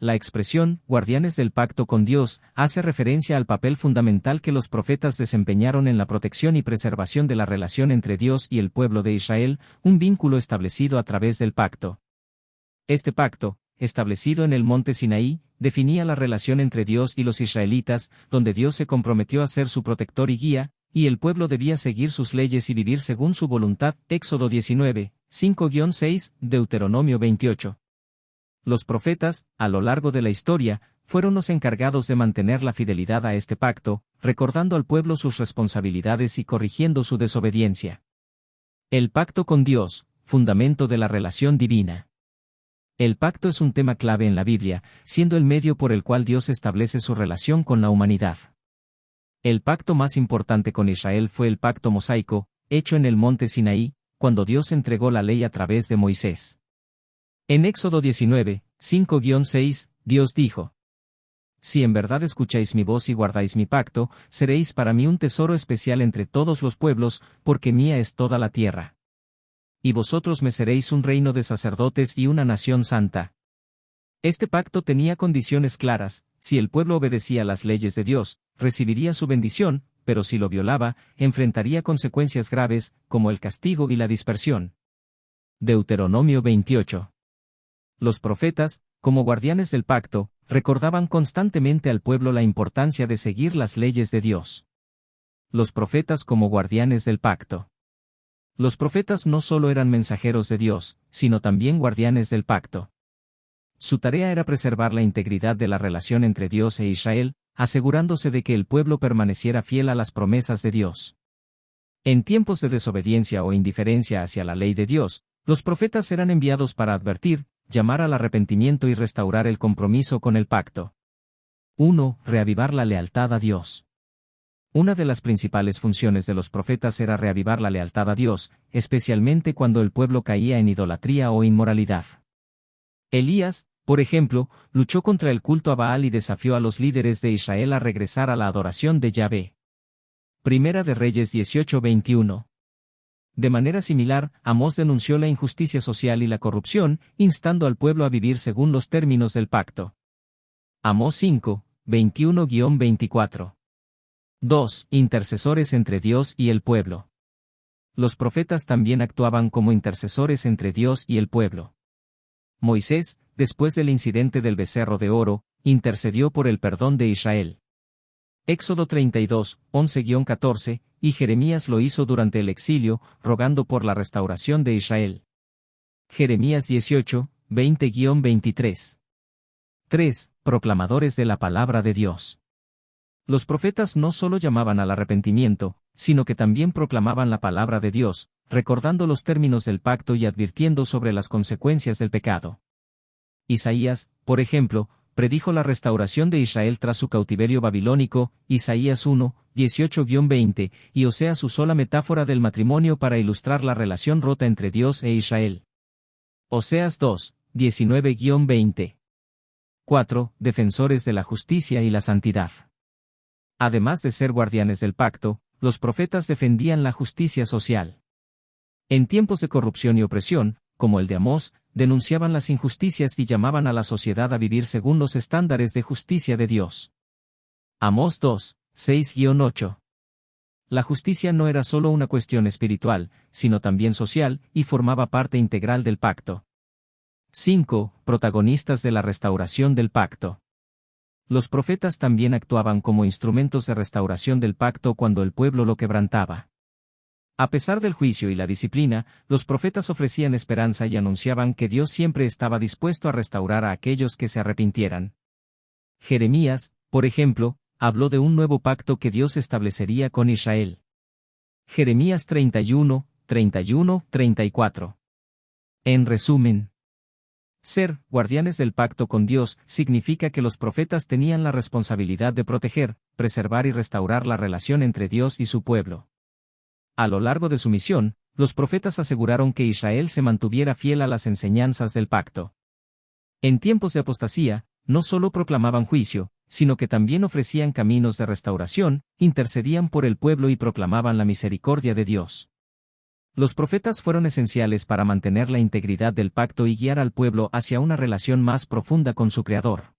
La expresión, guardianes del pacto con Dios, hace referencia al papel fundamental que los profetas desempeñaron en la protección y preservación de la relación entre Dios y el pueblo de Israel, un vínculo establecido a través del pacto. Este pacto, establecido en el monte Sinaí, definía la relación entre Dios y los israelitas, donde Dios se comprometió a ser su protector y guía, y el pueblo debía seguir sus leyes y vivir según su voluntad. Éxodo 19, 5-6, Deuteronomio 28. Los profetas, a lo largo de la historia, fueron los encargados de mantener la fidelidad a este pacto, recordando al pueblo sus responsabilidades y corrigiendo su desobediencia. El pacto con Dios, fundamento de la relación divina. El pacto es un tema clave en la Biblia, siendo el medio por el cual Dios establece su relación con la humanidad. El pacto más importante con Israel fue el pacto mosaico, hecho en el monte Sinaí, cuando Dios entregó la ley a través de Moisés. En Éxodo 19, 5-6, Dios dijo: Si en verdad escucháis mi voz y guardáis mi pacto, seréis para mí un tesoro especial entre todos los pueblos, porque mía es toda la tierra. Y vosotros me seréis un reino de sacerdotes y una nación santa. Este pacto tenía condiciones claras: si el pueblo obedecía las leyes de Dios, recibiría su bendición, pero si lo violaba, enfrentaría consecuencias graves, como el castigo y la dispersión. Deuteronomio 28. Los profetas, como guardianes del pacto, recordaban constantemente al pueblo la importancia de seguir las leyes de Dios. Los profetas como guardianes del pacto. Los profetas no solo eran mensajeros de Dios, sino también guardianes del pacto. Su tarea era preservar la integridad de la relación entre Dios e Israel, asegurándose de que el pueblo permaneciera fiel a las promesas de Dios. En tiempos de desobediencia o indiferencia hacia la ley de Dios, los profetas eran enviados para advertir, llamar al arrepentimiento y restaurar el compromiso con el pacto. 1. Reavivar la lealtad a Dios. Una de las principales funciones de los profetas era reavivar la lealtad a Dios, especialmente cuando el pueblo caía en idolatría o inmoralidad. Elías, por ejemplo, luchó contra el culto a Baal y desafió a los líderes de Israel a regresar a la adoración de Yahvé. Primera de Reyes 18-21. De manera similar, Amós denunció la injusticia social y la corrupción, instando al pueblo a vivir según los términos del pacto. Amós 5, 21-24. 2. Intercesores entre Dios y el pueblo. Los profetas también actuaban como intercesores entre Dios y el pueblo. Moisés, después del incidente del becerro de oro, intercedió por el perdón de Israel. Éxodo 32, 11-14, y Jeremías lo hizo durante el exilio, rogando por la restauración de Israel. Jeremías 18, 20-23. 3. Proclamadores de la palabra de Dios. Los profetas no solo llamaban al arrepentimiento, sino que también proclamaban la palabra de Dios, recordando los términos del pacto y advirtiendo sobre las consecuencias del pecado. Isaías, por ejemplo, predijo la restauración de Israel tras su cautiverio babilónico, Isaías 1, 18-20, y Oseas usó la metáfora del matrimonio para ilustrar la relación rota entre Dios e Israel. Oseas 2, 19-20. 4. Defensores de la justicia y la santidad. Además de ser guardianes del pacto, los profetas defendían la justicia social. En tiempos de corrupción y opresión, como el de Amós, denunciaban las injusticias y llamaban a la sociedad a vivir según los estándares de justicia de Dios. Amós 2, 6-8. La justicia no era solo una cuestión espiritual, sino también social, y formaba parte integral del pacto. 5. Protagonistas de la restauración del pacto. Los profetas también actuaban como instrumentos de restauración del pacto cuando el pueblo lo quebrantaba. A pesar del juicio y la disciplina, los profetas ofrecían esperanza y anunciaban que Dios siempre estaba dispuesto a restaurar a aquellos que se arrepintieran. Jeremías, por ejemplo, habló de un nuevo pacto que Dios establecería con Israel. Jeremías 31, 31-34. En resumen, ser guardianes del pacto con Dios significa que los profetas tenían la responsabilidad de proteger, preservar y restaurar la relación entre Dios y su pueblo. A lo largo de su misión, los profetas aseguraron que Israel se mantuviera fiel a las enseñanzas del pacto. En tiempos de apostasía, no solo proclamaban juicio, sino que también ofrecían caminos de restauración, intercedían por el pueblo y proclamaban la misericordia de Dios. Los profetas fueron esenciales para mantener la integridad del pacto y guiar al pueblo hacia una relación más profunda con su Creador.